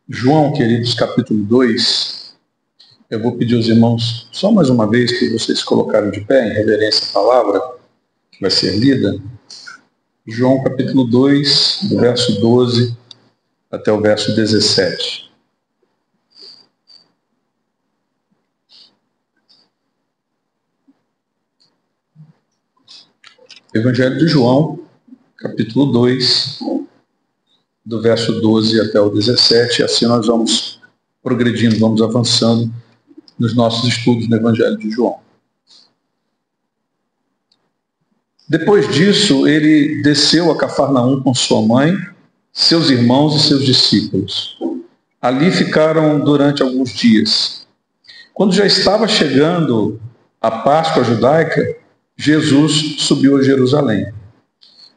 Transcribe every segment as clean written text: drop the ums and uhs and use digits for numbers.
João, queridos, capítulo 2, eu vou pedir aos irmãos, só mais uma vez, que vocês se colocarem de pé, em reverência à palavra, que vai ser lida. João, capítulo 2, do verso 12 até o verso 17. Evangelho de João, capítulo 2, do verso 12 até o 17, e assim nós vamos progredindo, vamos avançando nos nossos estudos no Evangelho de João. Depois disso, ele desceu a Cafarnaum com sua mãe, seus irmãos e seus discípulos. Ali ficaram durante alguns dias. Quando já estava chegando a Páscoa judaica, Jesus subiu a Jerusalém.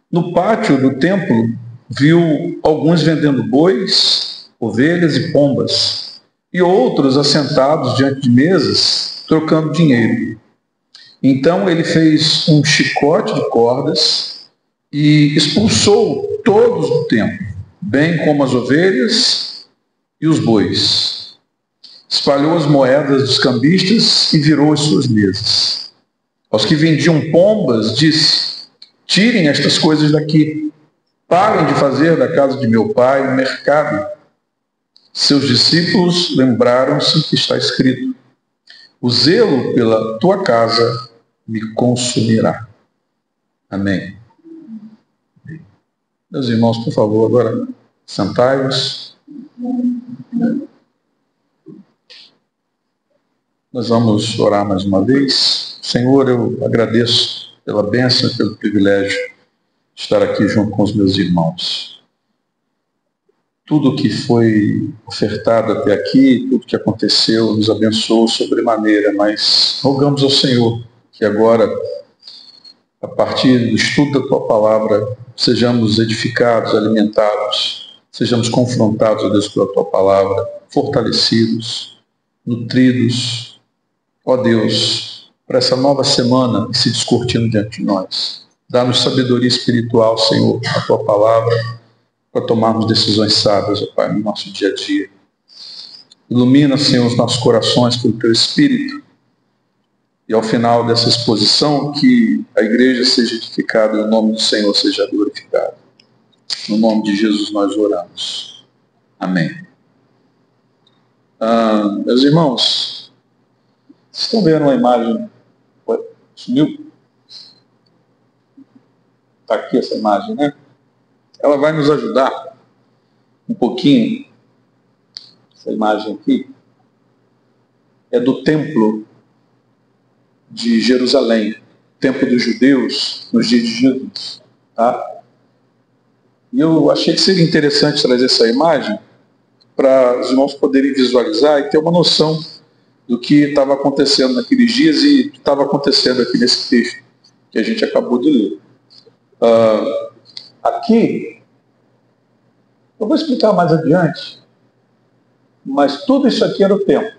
No pátio do templo, viu alguns vendendo bois, ovelhas e pombas, e outros assentados diante de mesas, trocando dinheiro. Então ele fez um chicote de cordas e expulsou todos do templo, bem como as ovelhas e os bois. Espalhou as moedas dos cambistas e virou as suas mesas. Aos que vendiam pombas, disse: tirem estas coisas daqui, parem de fazer da casa de meu pai um mercado. Seus discípulos lembraram-se que está escrito: o zelo pela tua casa me consumirá. Amém. Meus irmãos, por favor, agora sentai-vos. Nós vamos orar mais uma vez. Senhor, eu agradeço pela bênção e pelo privilégio de estar aqui junto com os meus irmãos. Tudo que foi ofertado até aqui, tudo que aconteceu, nos abençoou sobremaneira, mas rogamos ao Senhor que agora, a partir do estudo da Tua Palavra, sejamos edificados, alimentados, sejamos confrontados, ó Deus, pela Tua Palavra, fortalecidos, nutridos, ó Deus, para essa nova semana que se descortina diante de nós. Dá-nos sabedoria espiritual, Senhor, a Tua Palavra, para tomarmos decisões sábias, ó Pai, no nosso dia a dia. Ilumina, Senhor, os nossos corações pelo Teu Espírito. E ao final dessa exposição, que a igreja seja edificada e o nome do Senhor seja glorificado. No nome de Jesus nós oramos. Amém. Meus irmãos, vocês estão vendo uma imagem? Sumiu? Está aqui essa imagem, né? Ela vai nos ajudar um pouquinho. Essa imagem aqui é do templo de Jerusalém, templo dos judeus nos dias de Jesus. Tá? E eu achei que seria interessante trazer essa imagem para os irmãos poderem visualizar e ter uma noção do que estava acontecendo naqueles dias e estava acontecendo aqui nesse texto que a gente acabou de ler. Aqui, eu vou explicar mais adiante, mas tudo isso aqui era o templo.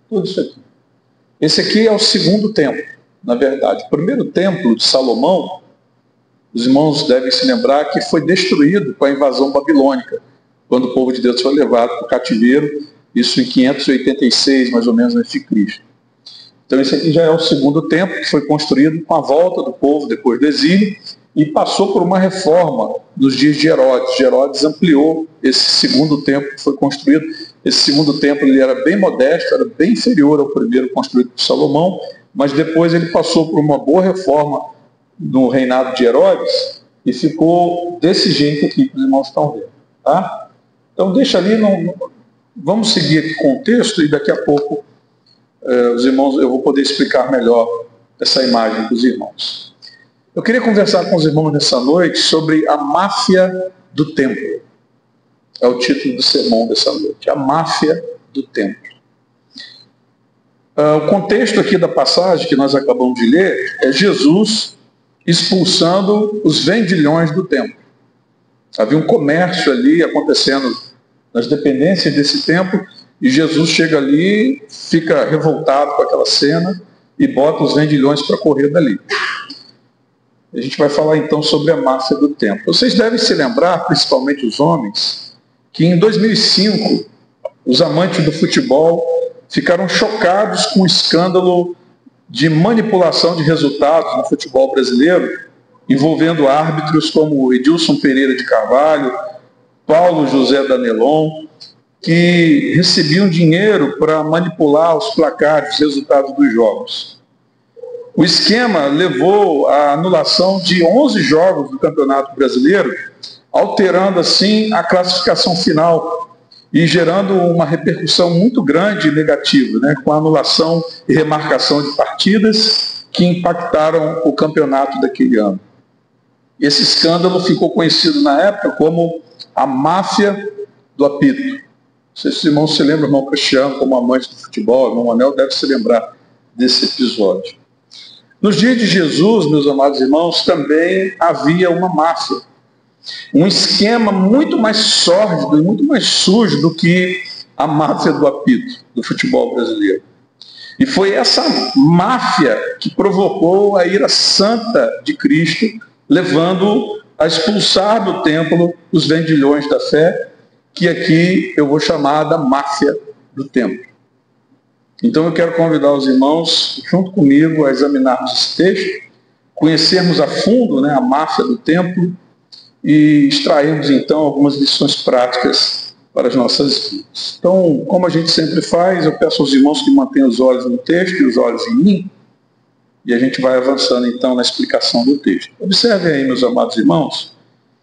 Tudo isso aqui. Esse aqui é o segundo templo, na verdade. O primeiro templo de Salomão, os irmãos devem se lembrar que foi destruído com a invasão babilônica, quando o povo de Deus foi levado para o cativeiro, isso em 586, mais ou menos, antes de Cristo. Então esse aqui já é o segundo templo, que foi construído com a volta do povo depois do exílio, e passou por uma reforma nos dias de Herodes. Herodes ampliou esse segundo templo que foi construído. Esse segundo templo ele era bem modesto, era bem inferior ao primeiro construído por Salomão, mas depois ele passou por uma boa reforma no reinado de Herodes e ficou desse jeito aqui que os irmãos estão vendo. Tá? Então deixa ali, vamos seguir aqui com o texto e daqui a pouco os irmãos, eu vou poder explicar melhor essa imagem para os irmãos. Eu queria conversar com os irmãos nessa noite sobre a máfia do templo. É o título do sermão dessa noite, a máfia do templo. O contexto aqui da passagem que nós acabamos de ler é Jesus expulsando os vendilhões do templo. Havia um comércio ali acontecendo nas dependências desse templo e Jesus chega ali, fica revoltado com aquela cena e bota os vendilhões para correr dali. A gente vai falar então sobre a máfia do templo. Vocês devem se lembrar, principalmente os homens, que em 2005 os amantes do futebol ficaram chocados com o escândalo de manipulação de resultados no futebol brasileiro, envolvendo árbitros como Edilson Pereira de Carvalho, Paulo José Danelon, que recebiam dinheiro para manipular os placares, os resultados dos jogos. O esquema levou à anulação de 11 jogos do Campeonato Brasileiro, alterando assim a classificação final e gerando uma repercussão muito grande e negativa, né, com a anulação e remarcação de partidas que impactaram o campeonato daquele ano. Esse escândalo ficou conhecido na época como a máfia do apito. Não sei se os irmãos se lembram, irmão Cristiano, como amante do futebol, irmão Anel deve se lembrar desse episódio. Nos dias de Jesus, meus amados irmãos, também havia uma máfia. Um esquema muito mais sórdido e muito mais sujo do que a máfia do apito, do futebol brasileiro. E foi essa máfia que provocou a ira santa de Cristo, levando a expulsar do templo os vendilhões da fé, que aqui eu vou chamar da máfia do templo. Então eu quero convidar os irmãos, junto comigo, a examinarmos esse texto, conhecermos a fundo, né, a máfia do templo, e extrairmos então algumas lições práticas para as nossas vidas. Então, como a gente sempre faz, eu peço aos irmãos que mantenham os olhos no texto e os olhos em mim, e a gente vai avançando então na explicação do texto. Observem aí, meus amados irmãos,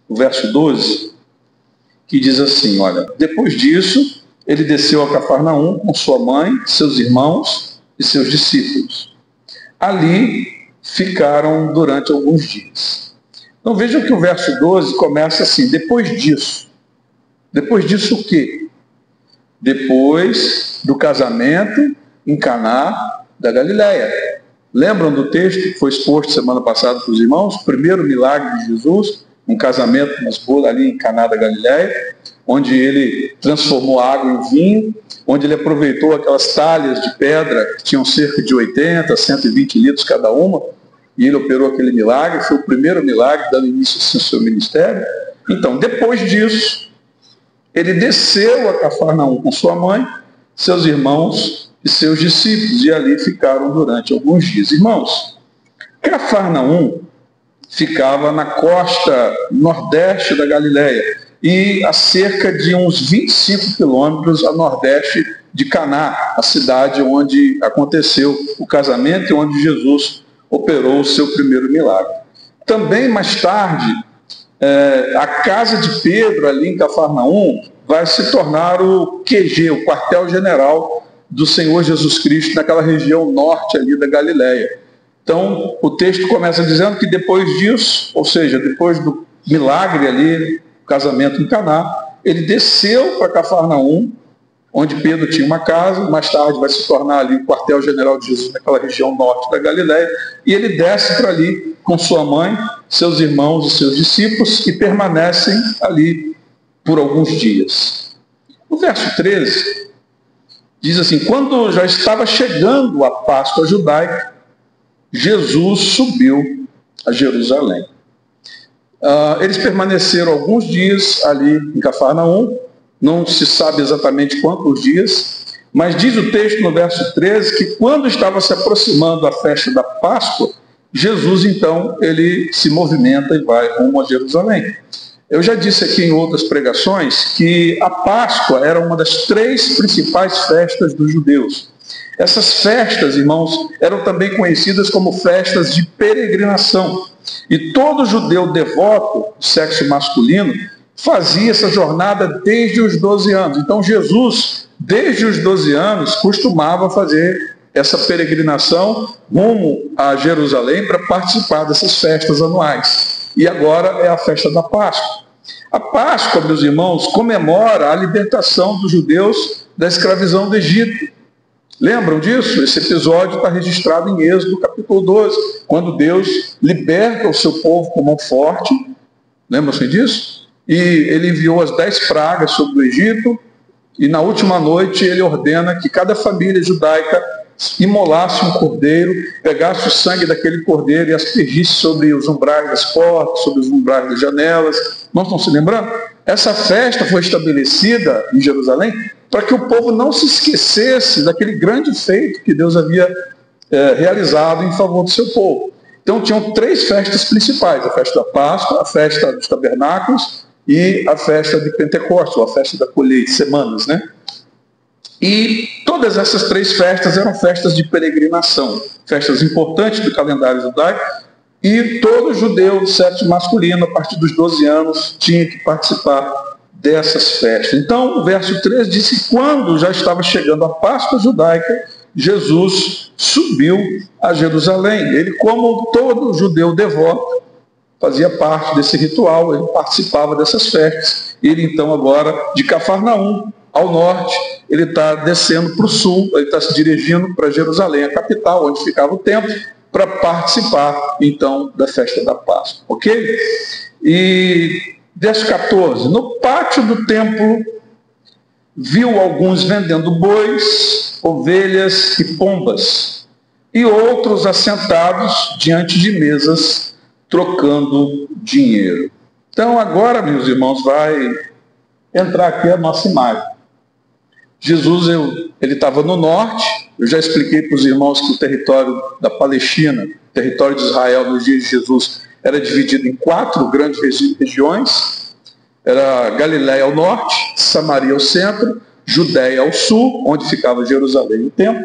o verso 12, que diz assim, olha, depois disso, ele desceu a Cafarnaum com sua mãe, seus irmãos e seus discípulos. Ali ficaram durante alguns dias. Então vejam que o verso 12 começa assim, depois disso. Depois disso o quê? Depois do casamento em Caná da Galileia. Lembram do texto que foi exposto semana passada para os irmãos? O primeiro milagre de Jesus, um casamento nas bodas ali em Caná da Galileia, onde ele transformou a água em vinho, onde ele aproveitou aquelas talhas de pedra que tinham cerca de 80, 120 litros cada uma, e ele operou aquele milagre, foi o primeiro milagre dando início ao seu ministério. Então, depois disso, ele desceu a Cafarnaum com sua mãe, seus irmãos e seus discípulos, e ali ficaram durante alguns dias. Irmãos, Cafarnaum ficava na costa nordeste da Galileia e a cerca de uns 25 quilômetros a nordeste de Caná, a cidade onde aconteceu o casamento e onde Jesus operou o seu primeiro milagre. Também mais tarde, a casa de Pedro ali em Cafarnaum vai se tornar o QG, o quartel-general do Senhor Jesus Cristo naquela região norte ali da Galileia. Então, o texto começa dizendo que depois disso, ou seja, depois do milagre ali, o casamento em Caná, ele desceu para Cafarnaum, onde Pedro tinha uma casa, mais tarde vai se tornar ali o quartel-general de Jesus naquela região norte da Galileia, e ele desce para ali com sua mãe, seus irmãos e seus discípulos, e permanecem ali por alguns dias. O verso 13 diz assim, quando já estava chegando a Páscoa judaica, Jesus subiu a Jerusalém. Eles permaneceram alguns dias ali em Cafarnaum, não se sabe exatamente quantos dias, mas diz o texto no verso 13 que quando estava se aproximando a festa da Páscoa, Jesus então ele se movimenta e vai rumo a Jerusalém. Eu já disse aqui em outras pregações que a Páscoa era uma das 3 principais festas dos judeus. Essas festas, irmãos, eram também conhecidas como festas de peregrinação. E todo judeu devoto, do sexo masculino, fazia essa jornada desde os 12 anos. Então Jesus, desde os 12 anos, costumava fazer essa peregrinação rumo a Jerusalém para participar dessas festas anuais. E agora é a festa da Páscoa. A Páscoa, meus irmãos, comemora a libertação dos judeus da escravidão do Egito. Lembram disso? Esse episódio está registrado em Êxodo capítulo 12, quando Deus liberta o seu povo com mão forte. Lembram-se disso? E ele enviou as 10 pragas sobre o Egito, e na última noite ele ordena que cada família judaica imolasse um cordeiro, pegasse o sangue daquele cordeiro e aspergisse sobre os umbrais das portas, sobre os umbrais das janelas. Não estão se lembrando? essa festa foi estabelecida em Jerusalém para que o povo não se esquecesse daquele grande feito que Deus havia realizado em favor do seu povo. Então tinham 3 festas principais: a festa da Páscoa, a festa dos tabernáculos e a festa de Pentecostes, ou a festa da colheita, semanas, né? E todas essas 3 festas eram festas de peregrinação, festas importantes do calendário judaico, e todo judeu do sexo masculino, a partir dos 12 anos, tinha que participar dessas festas. Então, o verso 3 diz que quando já estava chegando a Páscoa judaica, Jesus subiu a Jerusalém. Ele, como todo judeu devoto, fazia parte desse ritual, ele participava dessas festas. Ele, então, agora, de Cafarnaum, ao norte, ele está descendo para o sul, ele está se dirigindo para Jerusalém, a capital, onde ficava o templo, para participar, então, da festa da Páscoa. Ok? E, verso 14, no pátio do templo, viu alguns vendendo bois, ovelhas e pombas, e outros assentados diante de mesas, trocando dinheiro. Então, agora, meus irmãos, vai entrar aqui a nossa imagem. Jesus, ele estava no norte. Eu já expliquei para os irmãos que o território da Palestina, o território de Israel nos dias de Jesus, era dividido em 4 grandes regiões. Era Galiléia ao norte, Samaria ao centro, Judéia ao sul, onde ficava Jerusalém e o templo,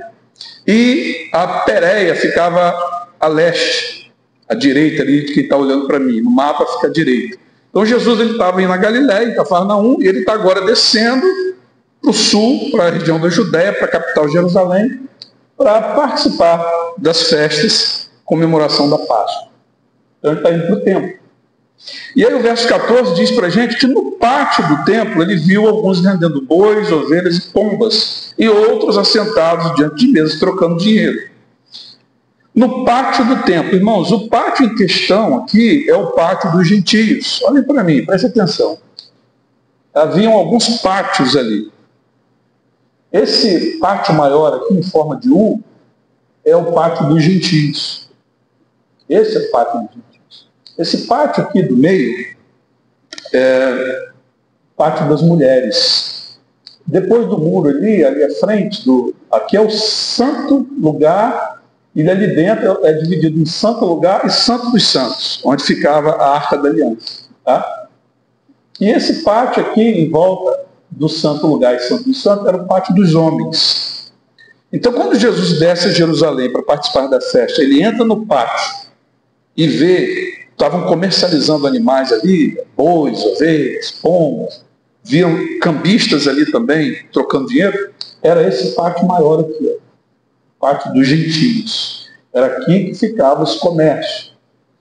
e a Pérea ficava a leste, à direita ali, que está olhando para mim, no mapa fica à direita. Então Jesus estava indo na Galiléia, em Cafarnaum, e ele está agora descendo para o sul, para a região da Judéia, para a capital Jerusalém, para participar das festas, comemoração da Páscoa. Então ele está indo para o templo. E aí o verso 14 diz para a gente que no pátio do templo ele viu alguns vendendo bois, ovelhas e pombas, e outros assentados diante de mesas trocando dinheiro. No pátio do templo, irmãos, o pátio em questão aqui é o pátio dos gentios. Olhem para mim, prestem atenção. Haviam alguns pátios ali. Esse pátio maior aqui, em forma de U, é o pátio dos gentios. Esse é o pátio dos gentios. Esse pátio aqui do meio é o pátio das mulheres. Depois do muro ali à frente, aqui é o santo lugar, e ali dentro é dividido em santo lugar e santo dos santos, onde ficava a Arca da Aliança. Tá? E esse pátio aqui, em volta do santo lugar e santo dos santos, era o pátio dos homens. Então, quando Jesus desce a Jerusalém para participar da festa, ele entra no pátio e vê, estavam comercializando animais ali, bois, ovelhas, pombas, viam cambistas ali também, trocando dinheiro. Era esse pátio maior aqui, ó, o pátio dos gentios. Era aqui que ficava esse comércio.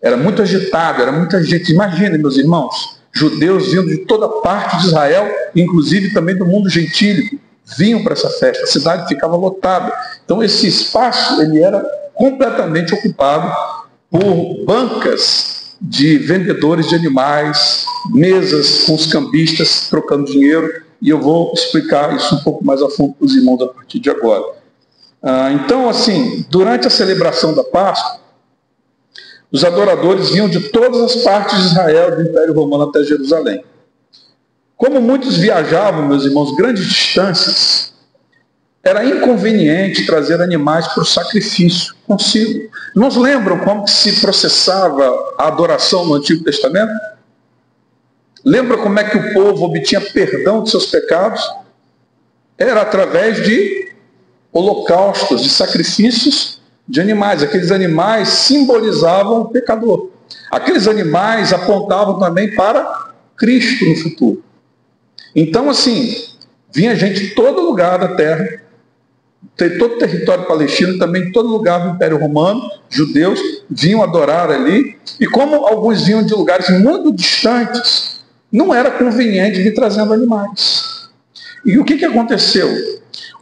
Era muito agitado, era muita gente. Imaginem, meus irmãos, judeus vindo de toda parte de Israel, inclusive também do mundo gentílico, vinham para essa festa. A cidade ficava lotada. Então esse espaço ele era completamente ocupado por bancas de vendedores de animais, mesas com os cambistas trocando dinheiro, e eu vou explicar isso um pouco mais a fundo para os irmãos a partir de agora. Então, assim, durante a celebração da Páscoa, os adoradores vinham de todas as partes de Israel, do Império Romano até Jerusalém. Como muitos viajavam, meus irmãos, grandes distâncias, era inconveniente trazer animais para o sacrifício consigo. Irmãos, lembram como se processava a adoração no Antigo Testamento? Lembra como é que o povo obtinha perdão de seus pecados? Era através de holocaustos, de sacrifícios de animais. Aqueles animais simbolizavam o pecador. Aqueles animais apontavam também para Cristo no futuro. Então, assim, vinha gente de todo lugar da terra, todo o território palestino, também todo lugar do Império Romano, judeus, vinham adorar ali, e como alguns vinham de lugares muito distantes, não era conveniente vir trazendo animais. E o que aconteceu?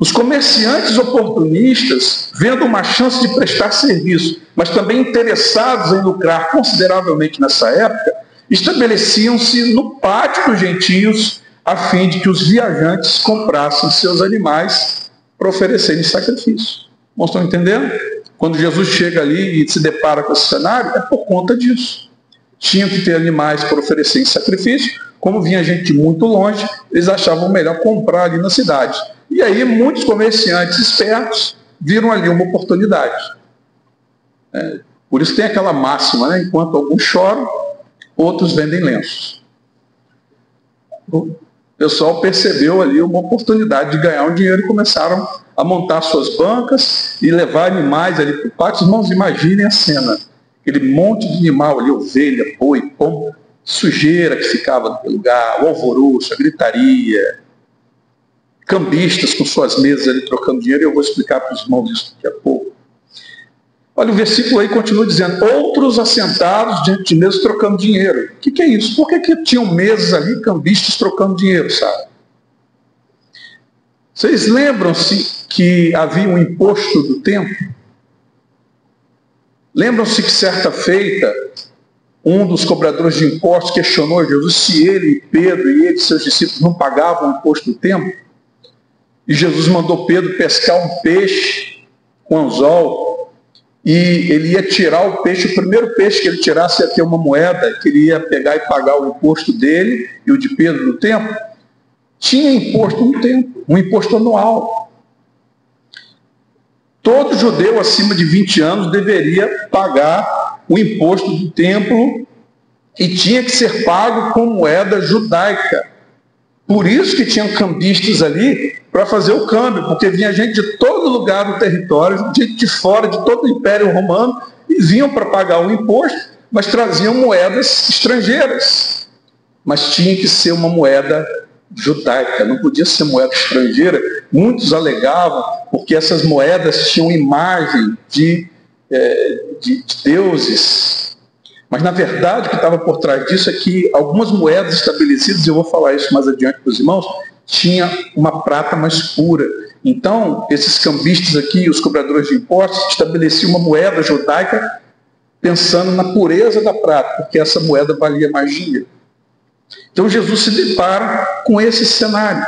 Os comerciantes oportunistas, vendo uma chance de prestar serviço, mas também interessados em lucrar consideravelmente nessa época, estabeleciam-se no pátio dos gentios, a fim de que os viajantes comprassem seus animais para oferecerem sacrifício. Vocês estão entendendo? Quando Jesus chega ali e se depara com esse cenário, é por conta disso. Tinham que ter animais para oferecer em sacrifício, como vinha gente de muito longe, eles achavam melhor comprar ali na cidade. E aí muitos comerciantes espertos viram ali uma oportunidade. Por isso tem aquela máxima, né? Enquanto alguns choram, outros vendem lenços. O pessoal percebeu ali uma oportunidade de ganhar um dinheiro e começaram a montar suas bancas e levar animais ali para o pátio. Irmãos, imaginem a cena. Aquele monte de animal ali, ovelha, boi, pombo, sujeira que ficava no lugar, o alvoroço, a gritaria, cambistas com suas mesas ali trocando dinheiro, e eu vou explicar para os irmãos isso daqui a pouco. Olha, o versículo aí continua dizendo, outros assentados diante de mesas trocando dinheiro. O que é isso? Por que tinham mesas ali, cambistas trocando dinheiro, sabe? Vocês lembram-se que havia um imposto do templo? Lembram-se que certa feita, um dos cobradores de impostos questionou Jesus se ele, Pedro e ele, seus discípulos, não pagavam o imposto do templo? E Jesus mandou Pedro pescar um peixe com anzol, e ele ia tirar o peixe, o primeiro peixe que ele tirasse ia ter uma moeda, que ele ia pegar e pagar o imposto dele e o de Pedro no templo. Tinha imposto no templo, um imposto anual. Todo judeu acima de 20 anos deveria pagar o imposto do templo e tinha que ser pago com moeda judaica. Por isso que tinham cambistas ali para fazer o câmbio, porque vinha gente de todo lugar do território, gente de fora, de todo o Império Romano, e vinham para pagar o imposto, mas traziam moedas estrangeiras. Mas tinha que ser uma moeda judaica, não podia ser moeda estrangeira. Muitos alegavam, porque essas moedas tinham imagem de deuses. Mas, na verdade, o que estava por trás disso é que algumas moedas estabelecidas, e eu vou falar isso mais adiante para os irmãos, tinha uma prata mais pura. Então, esses cambistas aqui, os cobradores de impostos, estabeleciam uma moeda judaica pensando na pureza da prata, porque essa moeda valia mais dinheiro. Então, Jesus se depara com esse cenário.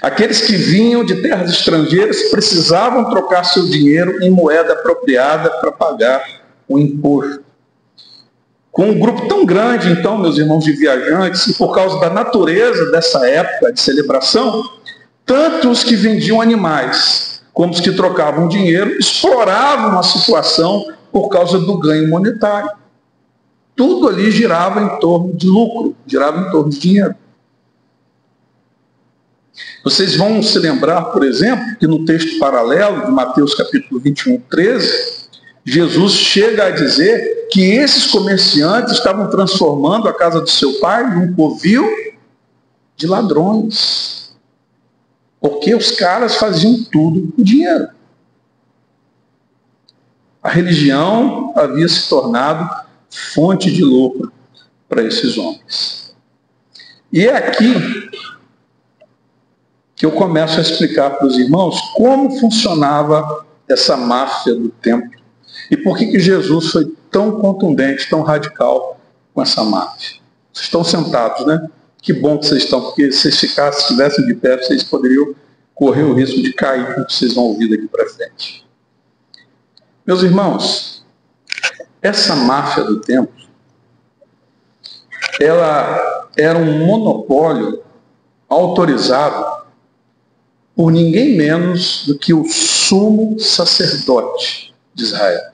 Aqueles que vinham de terras estrangeiras precisavam trocar seu dinheiro em moeda apropriada para pagar o imposto. Com um grupo tão grande, então, meus irmãos, de viajantes, e por causa da natureza dessa época de celebração, tanto os que vendiam animais como os que trocavam dinheiro exploravam a situação por causa do ganho monetário. Tudo ali girava em torno de lucro, girava em torno de dinheiro. Vocês vão se lembrar, por exemplo, que no texto paralelo de Mateus capítulo 21, 13, Jesus chega a dizer que esses comerciantes estavam transformando a casa do seu pai num covil de ladrões. Porque os caras faziam tudo com dinheiro. A religião havia se tornado fonte de lucro para esses homens. E é aqui que eu começo a explicar para os irmãos como funcionava essa máfia do templo. E por que Jesus foi tão contundente, tão radical com essa máfia? Vocês estão sentados, né? Que bom que vocês estão, porque se vocês estivessem de pé, vocês poderiam correr o risco de cair com o que vocês vão ouvir daqui para frente. Meus irmãos, essa máfia do templo, ela era um monopólio autorizado por ninguém menos do que o sumo sacerdote de Israel.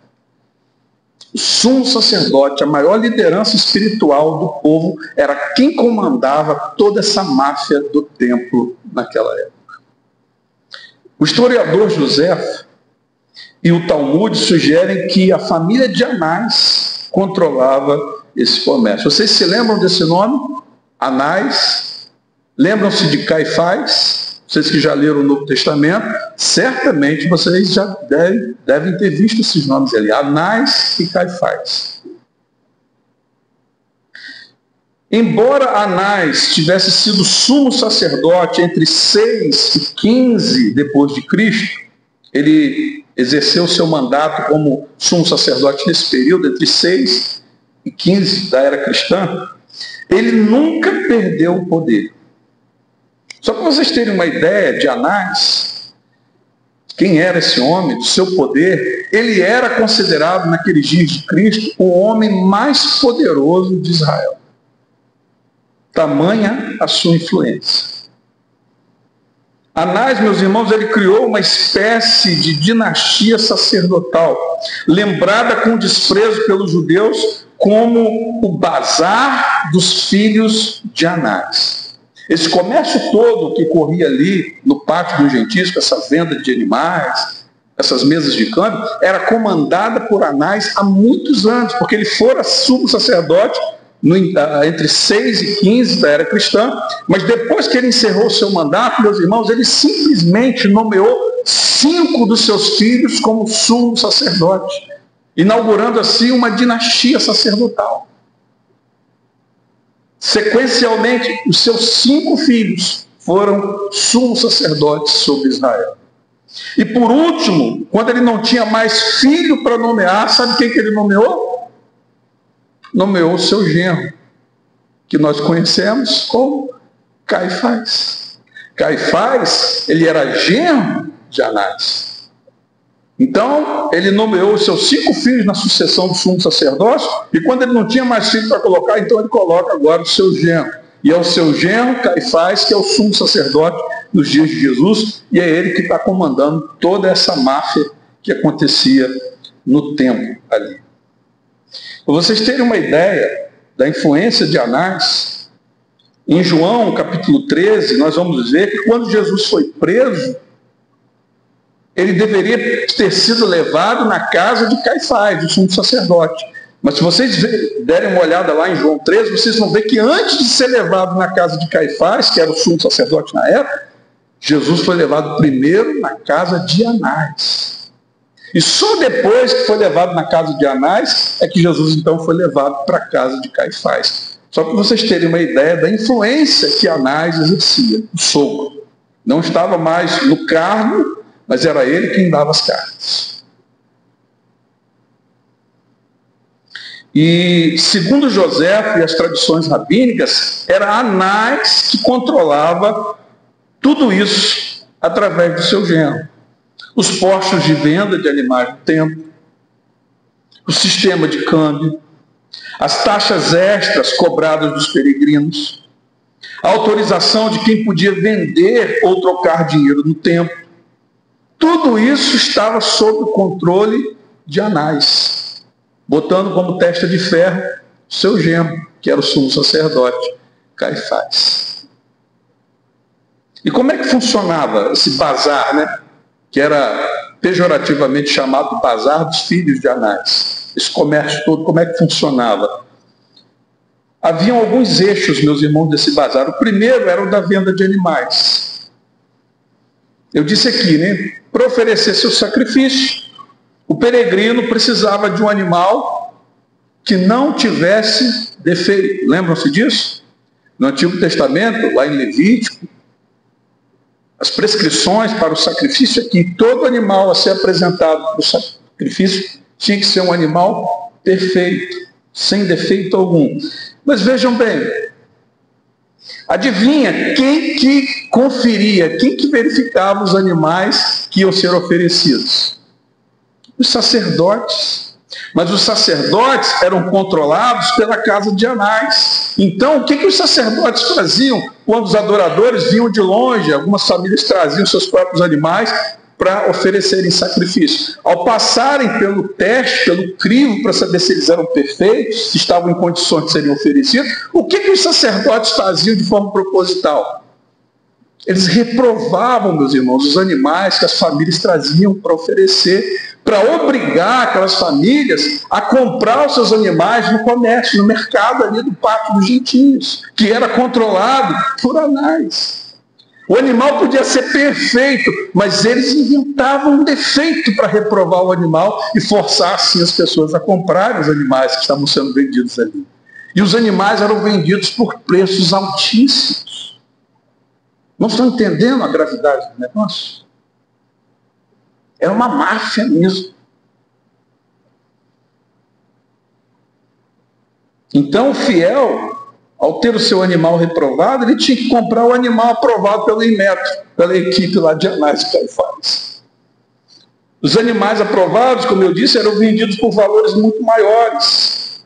O sumo sacerdote, a maior liderança espiritual do povo, era quem comandava toda essa máfia do templo naquela época. O historiador José e o Talmud sugerem que a família de Anás controlava esse comércio. Vocês se lembram desse nome? Anás? Lembram-se de Caifás? Vocês que já leram o Novo Testamento, certamente vocês já devem ter visto esses nomes ali, Anás e Caifás. Embora Anás tivesse sido sumo sacerdote entre 6 e 15 depois de Cristo, ele exerceu seu mandato como sumo sacerdote nesse período, entre 6 e 15 da era cristã, ele nunca perdeu o poder. Só para vocês terem uma ideia de Anás, quem era esse homem, do seu poder, ele era considerado naqueles dias de Cristo o homem mais poderoso de Israel. tamanha a sua influência. Anás, meus irmãos, ele criou uma espécie de dinastia sacerdotal, lembrada com desprezo pelos judeus como o bazar dos filhos de Anás. Esse comércio todo que corria ali no pátio dos gentios, com essa venda de animais, essas mesas de câmbio, era comandada por Anás há muitos anos, porque ele fora sumo sacerdote entre 6 e 15 da era cristã, mas depois que ele encerrou o seu mandato, meus irmãos, ele simplesmente nomeou 5 dos seus filhos como sumo sacerdote, inaugurando assim uma dinastia sacerdotal. Sequencialmente, os seus 5 filhos foram sumos sacerdotes sobre Israel. E por último, quando ele não tinha mais filho para nomear, sabe quem que ele nomeou? Nomeou o seu genro, que nós conhecemos como Caifás. Caifás, ele era genro de Anás. Então, ele nomeou os seus 5 filhos na sucessão do sumo sacerdócio, e quando ele não tinha mais filho para colocar, então ele coloca agora o seu genro. E é o seu genro, Caifás, que é o sumo sacerdote nos dias de Jesus, e é ele que está comandando toda essa máfia que acontecia no templo ali. Para vocês terem uma ideia da influência de Anás, em João capítulo 13, nós vamos ver que quando Jesus foi preso, ele deveria ter sido levado na casa de Caifás, do sumo sacerdote. Mas se vocês derem uma olhada lá em João 13, vocês vão ver que antes de ser levado na casa de Caifás, que era o sumo sacerdote na época, Jesus foi levado primeiro na casa de Anás. E só depois que foi levado na casa de Anás, é que Jesus então foi levado para a casa de Caifás. Só para vocês terem uma ideia da influência que Anás exercia, o sogro. Não estava mais no cargo, mas era ele quem dava as cartas. E segundo José e as tradições rabínicas, era Anás que controlava tudo isso através do seu genro. Os postos de venda de animais do templo, o sistema de câmbio, as taxas extras cobradas dos peregrinos, a autorização de quem podia vender ou trocar dinheiro no templo. Tudo isso estava sob o controle de Anás, botando como testa de ferro seu genro, que era o sumo sacerdote, Caifás. E como é que funcionava esse bazar, né? Que era pejorativamente chamado bazar dos filhos de Anás. Esse comércio todo, como é que funcionava? Haviam alguns eixos, meus irmãos, desse bazar. O primeiro era o da venda de animais. Eu disse aqui, né? Para oferecer seu sacrifício, o peregrino precisava de um animal que não tivesse defeito. Lembram-se disso? No Antigo Testamento, lá em Levítico, as prescrições para o sacrifício é que todo animal a ser apresentado para o sacrifício tinha que ser um animal perfeito, sem defeito algum. Mas vejam bem, adivinha quem que conferia, quem que verificava os animais que iam ser oferecidos? Os sacerdotes. Mas os sacerdotes eram controlados pela casa de Anás. Então, o que os sacerdotes faziam quando os adoradores vinham de longe? Algumas famílias traziam seus próprios animais para oferecerem sacrifício. Ao passarem pelo teste, pelo crivo, para saber se eles eram perfeitos, se estavam em condições de serem oferecidos, o que os sacerdotes faziam de forma proposital? Eles reprovavam, meus irmãos, os animais que as famílias traziam para oferecer, para obrigar aquelas famílias a comprar os seus animais no comércio, no mercado ali do pátio dos gentios, que era controlado por Anás. O animal podia ser perfeito, mas eles inventavam um defeito para reprovar o animal e forçar assim as pessoas a comprarem os animais que estavam sendo vendidos ali. E os animais eram vendidos por preços altíssimos. Não estão entendendo a gravidade do negócio? Era uma máfia mesmo. Então o fiel, ao ter o seu animal reprovado, ele tinha que comprar o animal aprovado pelo Inmetro, pela equipe lá de Anás e Caifás. Os animais aprovados, como eu disse, eram vendidos por valores muito maiores.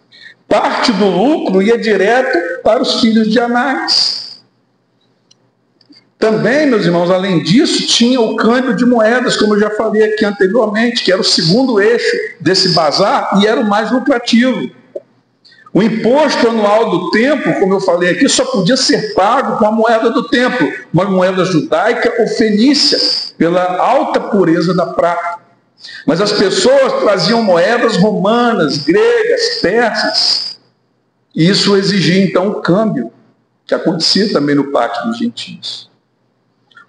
Parte do lucro ia direto para os filhos de Anás. Também, meus irmãos, além disso, tinha o câmbio de moedas, como eu já falei aqui anteriormente, que era o segundo eixo desse bazar e era o mais lucrativo. O imposto anual do templo, como eu falei aqui, só podia ser pago com a moeda do templo, uma moeda judaica ou fenícia, pela alta pureza da prata. Mas as pessoas traziam moedas romanas, gregas, persas. E isso exigia, então, o câmbio, que acontecia também no pátio dos gentios.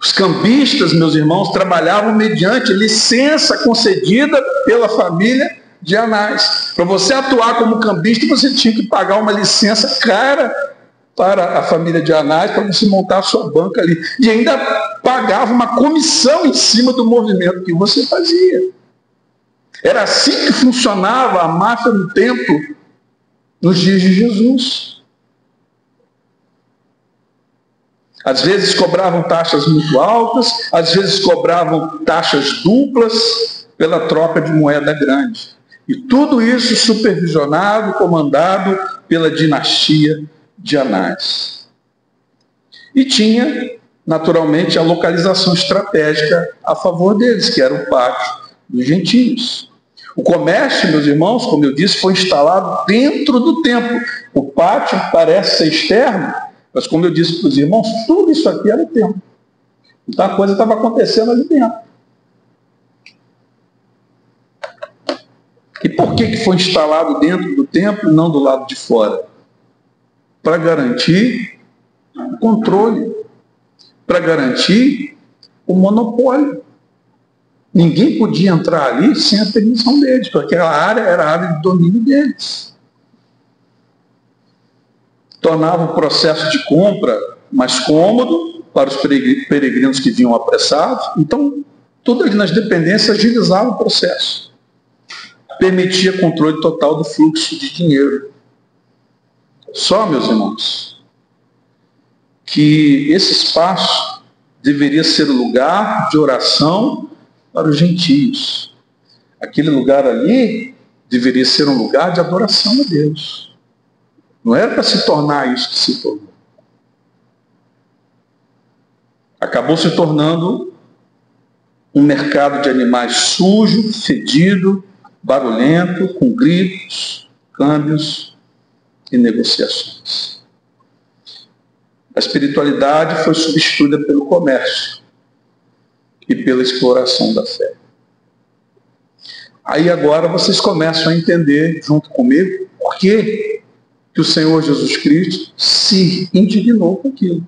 Os cambistas, meus irmãos, trabalhavam mediante licença concedida pela família de Anás. Para você atuar como cambista, você tinha que pagar uma licença cara para a família de Anás, para você montar a sua banca ali. E ainda pagava uma comissão em cima do movimento que você fazia. Era assim que funcionava a máfia no templo nos dias de Jesus. Às vezes cobravam taxas muito altas, às vezes cobravam taxas duplas pela troca de moeda grande. E tudo isso supervisionado, comandado pela dinastia de Anás. E tinha, naturalmente, a localização estratégica a favor deles, que era o pátio dos gentios. O comércio, meus irmãos, como eu disse, foi instalado dentro do templo. O pátio parece ser externo, mas como eu disse para os irmãos, tudo isso aqui era o templo. Então a coisa estava acontecendo ali dentro. E por que foi instalado dentro do templo e não do lado de fora? Para garantir o controle, para garantir o monopólio. Ninguém podia entrar ali sem a permissão deles, porque aquela área era a área de domínio deles. Tornava o processo de compra mais cômodo para os peregrinos que vinham apressados. Então, tudo ali nas dependências agilizava o processo. Permitia controle total do fluxo de dinheiro. Só, meus irmãos, que esse espaço deveria ser o lugar de oração para os gentios. Aquele lugar ali deveria ser um lugar de adoração a Deus. Não era para se tornar isso que se tornou. Acabou se tornando um mercado de animais sujo, fedido, barulhento, com gritos, câmbios e negociações. A espiritualidade foi substituída pelo comércio e pela exploração da fé. Aí agora vocês começam a entender, junto comigo, por que o Senhor Jesus Cristo se indignou com aquilo.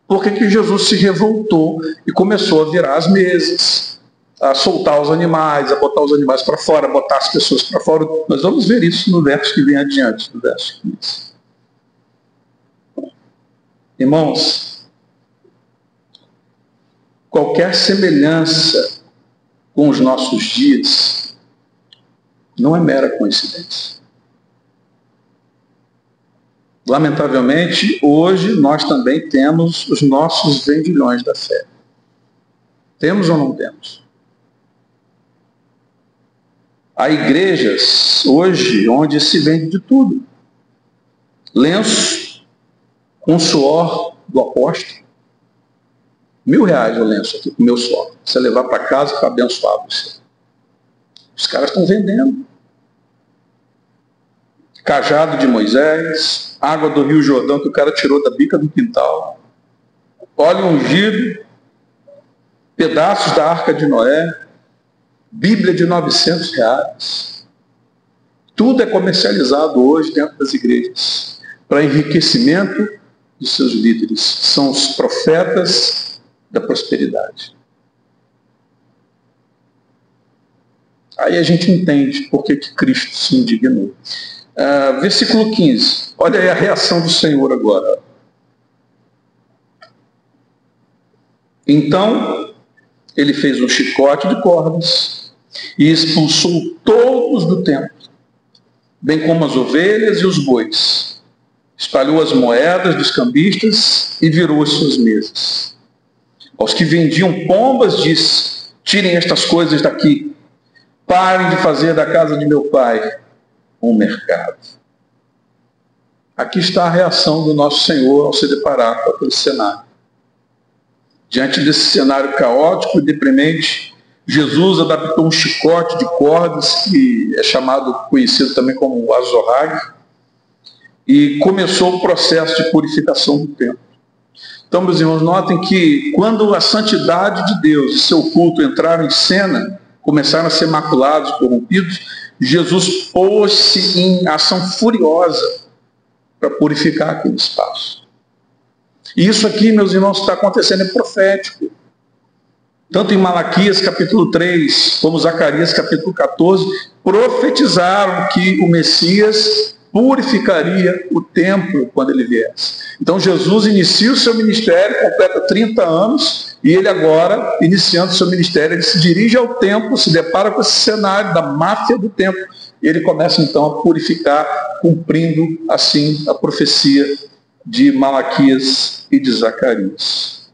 Por que Jesus se revoltou e começou a virar as mesas, a soltar os animais, a botar os animais para fora, a botar as pessoas para fora. Nós vamos ver isso no verso que vem adiante, no verso 15. Irmãos, qualquer semelhança com os nossos dias não é mera coincidência. Lamentavelmente, hoje nós também temos os nossos vendilhões da fé. Temos ou não temos? Há igrejas hoje onde se vende de tudo. Lenço com suor do apóstolo. R$1.000 o lenço aqui com o meu suor. Você levar para casa para abençoar você. Os caras estão vendendo. Cajado de Moisés, água do Rio Jordão que o cara tirou da bica do quintal, óleo ungido, pedaços da Arca de Noé, Bíblia de R$900. Tudo é comercializado hoje dentro das igrejas, para enriquecimento dos seus líderes. São os profetas da prosperidade. Aí a gente entende por que Cristo se indignou. Versículo 15. Olha aí a reação do Senhor agora. Então, ele fez um chicote de cordas e expulsou todos do templo, bem como as ovelhas e os bois. Espalhou as moedas dos cambistas e virou as suas mesas. Aos que vendiam pombas, disse: tirem estas coisas daqui. Parem de fazer da casa de meu pai um mercado. Aqui está a reação do nosso Senhor ao se deparar com aquele cenário. Diante desse cenário caótico e deprimente, Jesus adaptou um chicote de cordas, que é conhecido também como o azorrague, e começou o processo de purificação do templo. Então, meus irmãos, notem que quando a santidade de Deus e seu culto entraram em cena, começaram a ser maculados, corrompidos, Jesus pôs-se em ação furiosa para purificar aquele espaço. E isso aqui, meus irmãos, está acontecendo, é profético. Tanto em Malaquias capítulo 3, como Zacarias capítulo 14, profetizaram que o Messias purificaria o templo quando ele viesse. Então Jesus inicia o seu ministério, completa 30 anos, e ele agora, iniciando o seu ministério, ele se dirige ao templo, se depara com esse cenário da máfia do templo, e ele começa então a purificar, cumprindo assim a profecia de Malaquias e de Zacarias.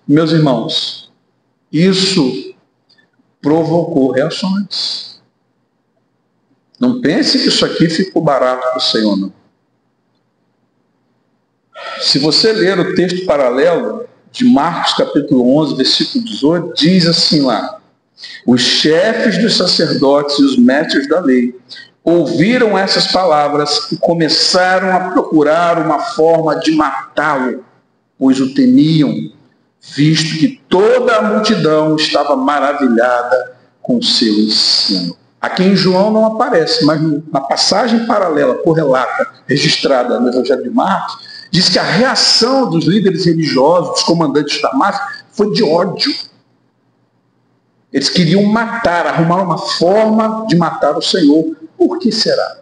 Meus irmãos, isso provocou reações. Não pense que isso aqui ficou barato para o Senhor, não. Se você ler o texto paralelo de Marcos capítulo 11, versículo 18, diz assim lá: os chefes dos sacerdotes e os mestres da lei ouviram essas palavras e começaram a procurar uma forma de matá-lo, pois o temiam, visto que toda a multidão estava maravilhada com o seu ensino. Aqui em João não aparece, mas na passagem paralela, correlata, registrada no Evangelho de Marcos, diz que a reação dos líderes religiosos, dos comandantes da máfia, foi de ódio. Eles queriam matar, arrumar uma forma de matar o Senhor. Por que será?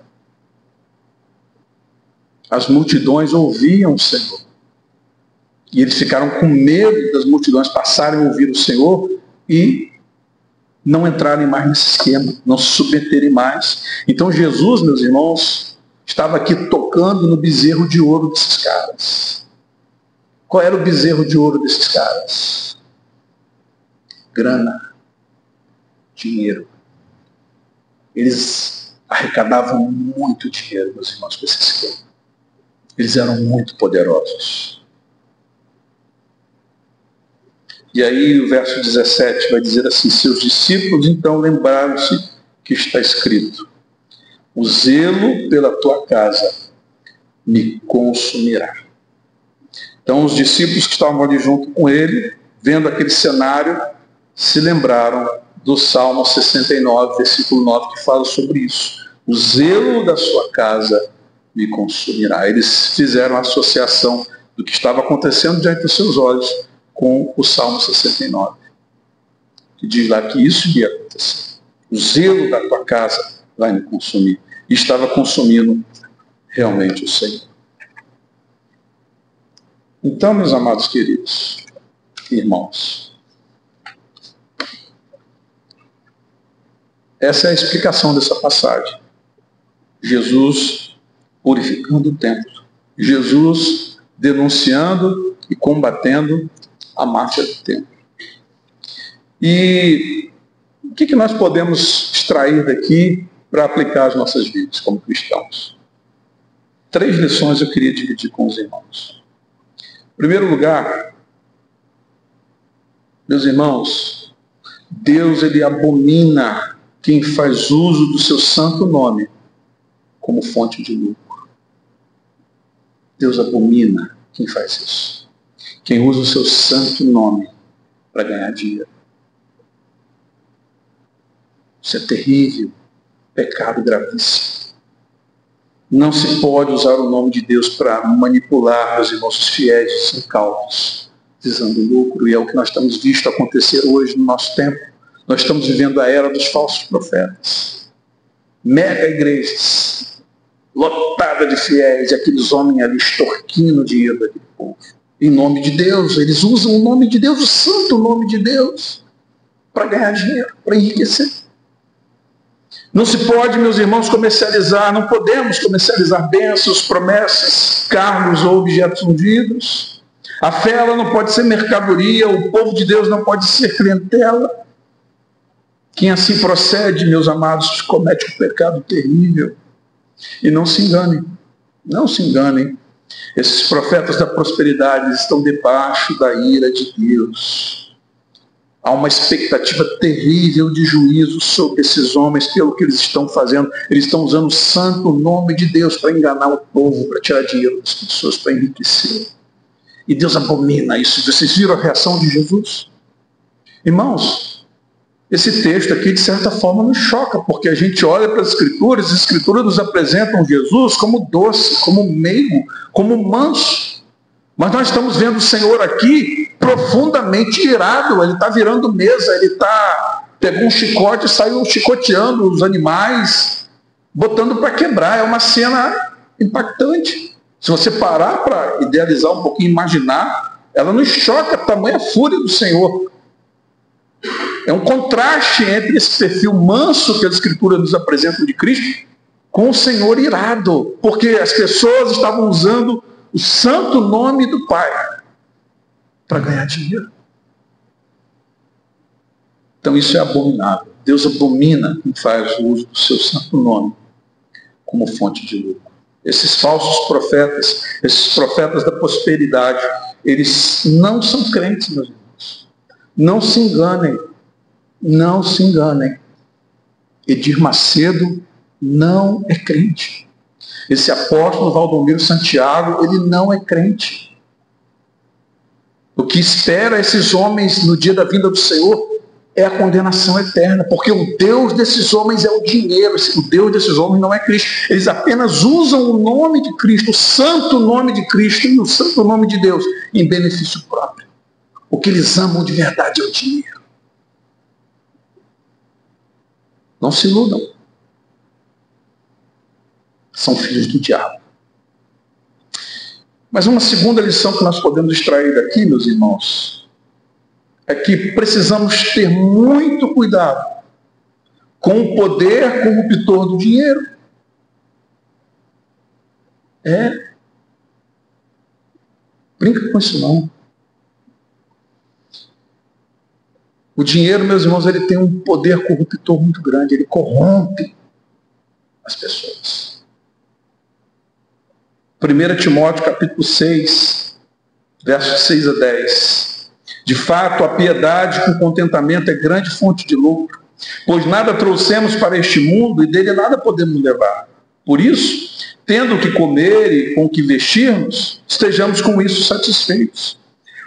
As multidões ouviam o Senhor. E eles ficaram com medo das multidões passarem a ouvir o Senhor e não entrarem mais nesse esquema, não se submeterem mais. Então Jesus, meus irmãos, estava aqui tocando no bezerro de ouro desses caras. Qual era o bezerro de ouro desses caras? Grana, dinheiro. Eles arrecadavam muito dinheiro, meus irmãos, com esse esquema. Eles eram muito poderosos. E aí o verso 17 vai dizer assim: seus discípulos então lembraram-se que está escrito: o zelo pela tua casa me consumirá. Então os discípulos que estavam ali junto com ele, vendo aquele cenário, se lembraram do Salmo 69, versículo 9, que fala sobre isso. O zelo da sua casa me consumirá. Eles fizeram a associação do que estava acontecendo diante dos seus olhos com o Salmo 69, que diz lá que isso ia acontecer. O zelo da tua casa vai me consumir. E estava consumindo realmente o Senhor. Então, meus amados queridos irmãos, essa é a explicação dessa passagem. Jesus purificando o templo. Jesus denunciando e combatendo a máfia do templo. E o que nós podemos extrair daqui para aplicar as nossas vidas como cristãos? 3 lições eu queria dividir com os irmãos. Em primeiro lugar, meus irmãos, Deus ele abomina quem faz uso do seu santo nome como fonte de lucro. Deus abomina quem faz isso. Quem usa o seu santo nome para ganhar dinheiro. Isso é terrível, pecado gravíssimo. Não se pode usar o nome de Deus para manipular os irmãos fiéis incautos, visando lucro, e é o que nós estamos visto acontecer hoje no nosso tempo. Nós estamos vivendo a era dos falsos profetas. Mega igrejas, lotada de fiéis, e aqueles homens ali extorquindo o dinheiro daquele povo. Em nome de Deus, eles usam o nome de Deus, o santo nome de Deus, para ganhar dinheiro, para enriquecer. Não se pode, meus irmãos, comercializar, não podemos comercializar bênçãos, promessas, cargos ou objetos ungidos. A fé ela não pode ser mercadoria, o povo de Deus não pode ser clientela. Quem assim procede, meus amados, comete um pecado terrível. E não se enganem, Não se enganem. Esses profetas da prosperidade estão debaixo da ira de Deus. Há uma expectativa terrível de juízo sobre esses homens pelo que eles estão fazendo. Eles estão usando o santo nome de Deus para enganar o povo, para tirar dinheiro das pessoas, para enriquecer. E Deus abomina isso. Vocês viram a reação de Jesus? Irmãos, esse texto aqui, de certa forma, nos choca, porque a gente olha para as Escrituras nos apresentam Jesus como doce, como meigo, como manso. Mas nós estamos vendo o Senhor aqui profundamente irado. Ele está virando mesa, pegou um chicote e saiu chicoteando os animais, botando para quebrar. É uma cena impactante. Se você parar para idealizar um pouquinho, imaginar, ela nos choca, a tamanha fúria do Senhor. É um contraste entre esse perfil manso que a Escritura nos apresenta de Cristo com o Senhor irado, porque as pessoas estavam usando o santo nome do Pai para ganhar dinheiro. Então isso é abominável. Deus abomina quem faz o uso do seu santo nome como fonte de lucro. Esses falsos profetas, esses profetas da prosperidade, eles não são crentes, meus irmãos. Não se enganem. Não se enganem. Edir Macedo não é crente. Esse apóstolo Valdomiro Santiago, ele não é crente. O que espera esses homens no dia da vinda do Senhor é a condenação eterna, porque o Deus desses homens é o dinheiro. O Deus desses homens não é Cristo. Eles apenas usam o nome de Cristo, o santo nome de Cristo e o santo nome de Deus em benefício próprio. O que eles amam de verdade é o dinheiro. Não se iludam. São filhos do diabo. Mas uma segunda lição que nós podemos extrair daqui, meus irmãos, é que precisamos ter muito cuidado com o poder corruptor do dinheiro. Brinca com isso não. O dinheiro, meus irmãos, ele tem um poder corruptor muito grande. Ele corrompe as pessoas. 1 Timóteo capítulo 6, versos 6 a 10. De fato, a piedade com contentamento é grande fonte de lucro, pois nada trouxemos para este mundo e dele nada podemos levar. Por isso, tendo o que comer e com o que vestirmos, estejamos com isso satisfeitos.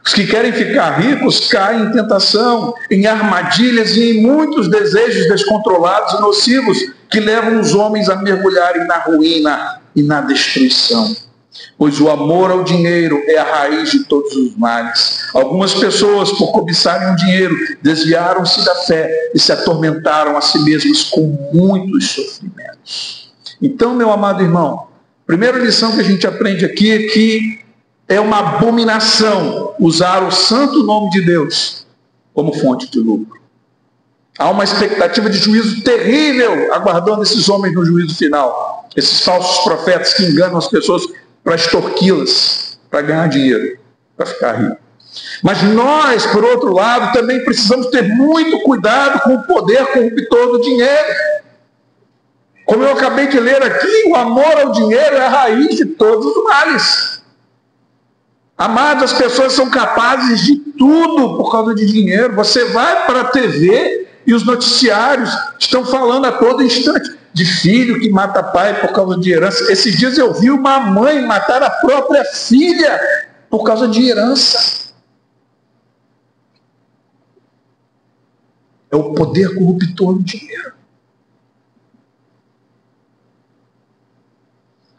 Os que querem ficar ricos caem em tentação, em armadilhas e em muitos desejos descontrolados e nocivos que levam os homens a mergulharem na ruína e na destruição. Pois o amor ao dinheiro é a raiz de todos os males. Algumas pessoas, por cobiçarem o dinheiro, desviaram-se da fé e se atormentaram a si mesmos com muitos sofrimentos. Então, meu amado irmão, a primeira lição que a gente aprende aqui é que é uma abominação usar o santo nome de Deus como fonte de lucro. Há uma expectativa de juízo terrível aguardando esses homens no juízo final. Esses falsos profetas que enganam as pessoas para extorquí-las, para ganhar dinheiro, para ficar rico. Mas nós, por outro lado, também precisamos ter muito cuidado com o poder corruptor do dinheiro. Como eu acabei de ler aqui, o amor ao dinheiro é a raiz de todos os males. Amados, as pessoas são capazes de tudo por causa de dinheiro. Você vai para a TV e os noticiários estão falando a todo instante de filho que mata pai por causa de herança. Esses dias eu vi uma mãe matar a própria filha por causa de herança. É o poder corruptor do dinheiro.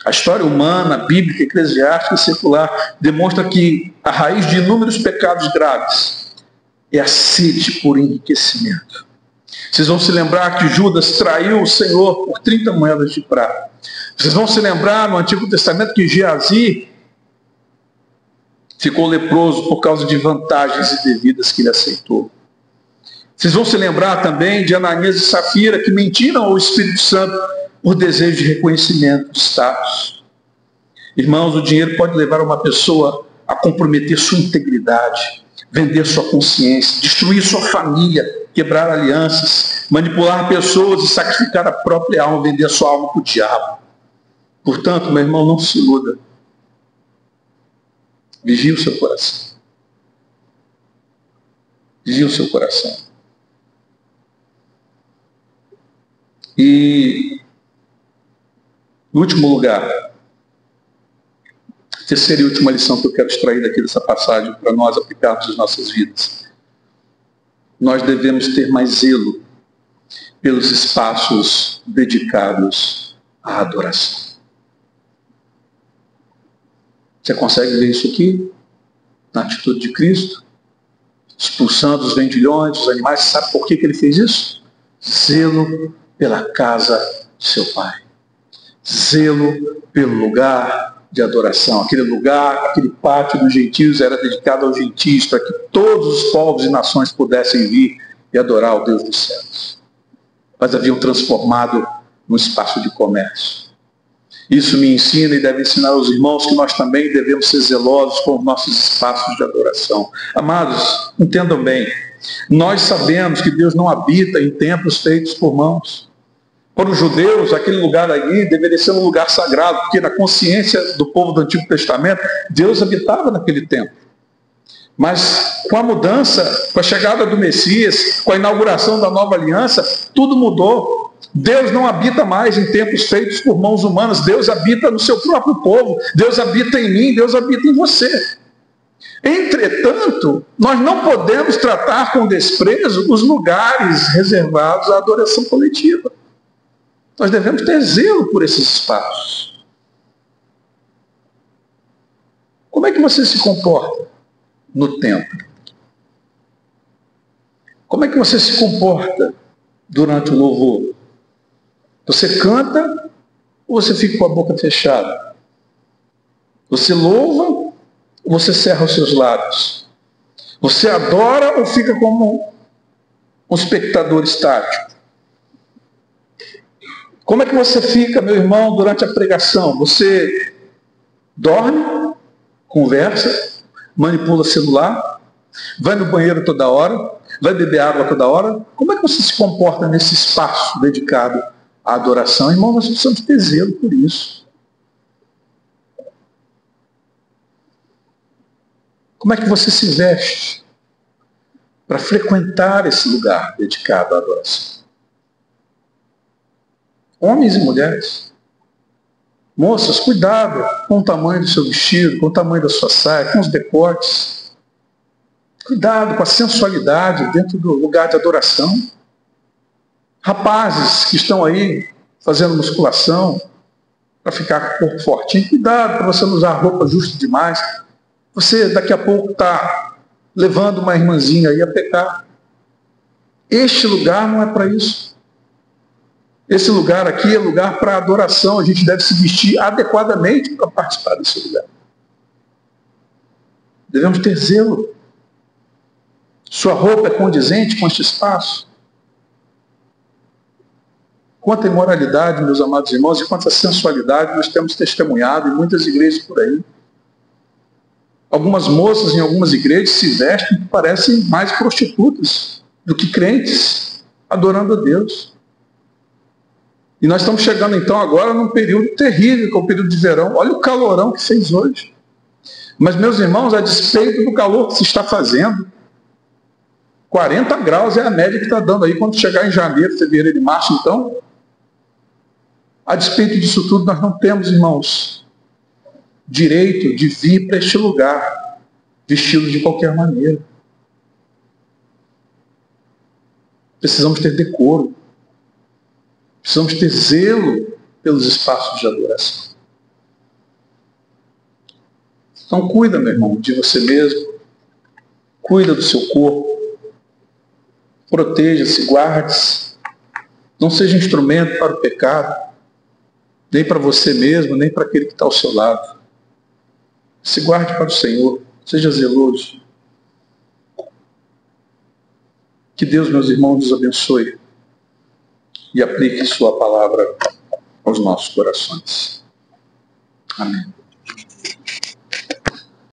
A história humana, bíblica, eclesiástica e secular demonstra que a raiz de inúmeros pecados graves é a sede por enriquecimento. Vocês vão se lembrar que Judas traiu o Senhor por 30 moedas de prata. Vocês vão se lembrar no Antigo Testamento que Geazi ficou leproso por causa de vantagens indevidas que ele aceitou. Vocês vão se lembrar também de Ananias e Safira que mentiram ao Espírito Santo por desejo de reconhecimento, de status. Irmãos, o dinheiro pode levar uma pessoa a comprometer sua integridade, vender sua consciência, destruir sua família, quebrar alianças, manipular pessoas e sacrificar a própria alma, vender a sua alma para o diabo. Portanto, meu irmão, não se iluda. Vigie o seu coração. Vigie o seu coração. E, em último lugar, a terceira e última lição que eu quero extrair daqui dessa passagem para nós aplicarmos nas nossas vidas. Nós devemos ter mais zelo pelos espaços dedicados à adoração. Você consegue ver isso aqui? Na atitude de Cristo? Expulsando os vendilhões, os animais. Sabe por que ele fez isso? Zelo pela casa de seu Pai. Zelo pelo lugar de adoração. Aquele lugar, aquele pátio dos gentios era dedicado aos gentios, para que todos os povos e nações pudessem vir e adorar o Deus dos céus. Mas haviam transformado num espaço de comércio. Isso me ensina e deve ensinar aos irmãos que nós também devemos ser zelosos com os nossos espaços de adoração. Amados, entendam bem, nós sabemos que Deus não habita em templos feitos por mãos. Para os judeus, aquele lugar ali deveria ser um lugar sagrado, porque na consciência do povo do Antigo Testamento, Deus habitava naquele templo. Mas com a mudança, com a chegada do Messias, com a inauguração da nova aliança, tudo mudou. Deus não habita mais em templos feitos por mãos humanas. Deus habita no seu próprio povo. Deus habita em mim, Deus habita em você. Entretanto, nós não podemos tratar com desprezo os lugares reservados à adoração coletiva. Nós devemos ter zelo por esses espaços. Como é que você se comporta no templo? Como é que você se comporta durante o louvor? Você canta ou você fica com a boca fechada? Você louva ou você cerra os seus lábios? Você adora ou fica como um espectador estático? Como é que você fica, meu irmão, durante a pregação? Você dorme, conversa, manipula celular, vai no banheiro toda hora, vai beber água toda hora? Como é que você se comporta nesse espaço dedicado à adoração? Irmão, nós precisamos ter zelo por isso. Como é que você se veste para frequentar esse lugar dedicado à adoração? Homens e mulheres. Moças, cuidado com o tamanho do seu vestido, com o tamanho da sua saia, com os decotes. Cuidado com a sensualidade dentro do lugar de adoração. Rapazes que estão aí fazendo musculação para ficar com o corpo fortinho, cuidado para você não usar roupa justa demais. Você daqui a pouco está levando uma irmãzinha aí a pecar. Este lugar não é para isso. Esse lugar aqui é lugar para adoração. A gente deve se vestir adequadamente para participar desse lugar. Devemos ter zelo. Sua roupa é condizente com este espaço? Quanta imoralidade, meus amados irmãos, e quanta sensualidade nós temos testemunhado em muitas igrejas por aí. Algumas moças em algumas igrejas se vestem que parecem mais prostitutas do que crentes, adorando a Deus. E nós estamos chegando então agora num período terrível, que é o período de verão. Olha o calorão que fez hoje. Mas, meus irmãos, a despeito do calor que se está fazendo, 40 graus é a média que está dando aí quando chegar em janeiro, fevereiro e março, então, a despeito disso tudo, nós não temos, irmãos, direito de vir para este lugar vestido de qualquer maneira. Precisamos ter decoro. Precisamos ter zelo pelos espaços de adoração. Então cuida, meu irmão, de você mesmo. Cuida do seu corpo. Proteja-se, guarde-se. Não seja instrumento para o pecado. Nem para você mesmo, nem para aquele que está ao seu lado. Se guarde para o Senhor. Seja zeloso. Que Deus, meus irmãos, nos abençoe e aplique sua palavra aos nossos corações. Amém.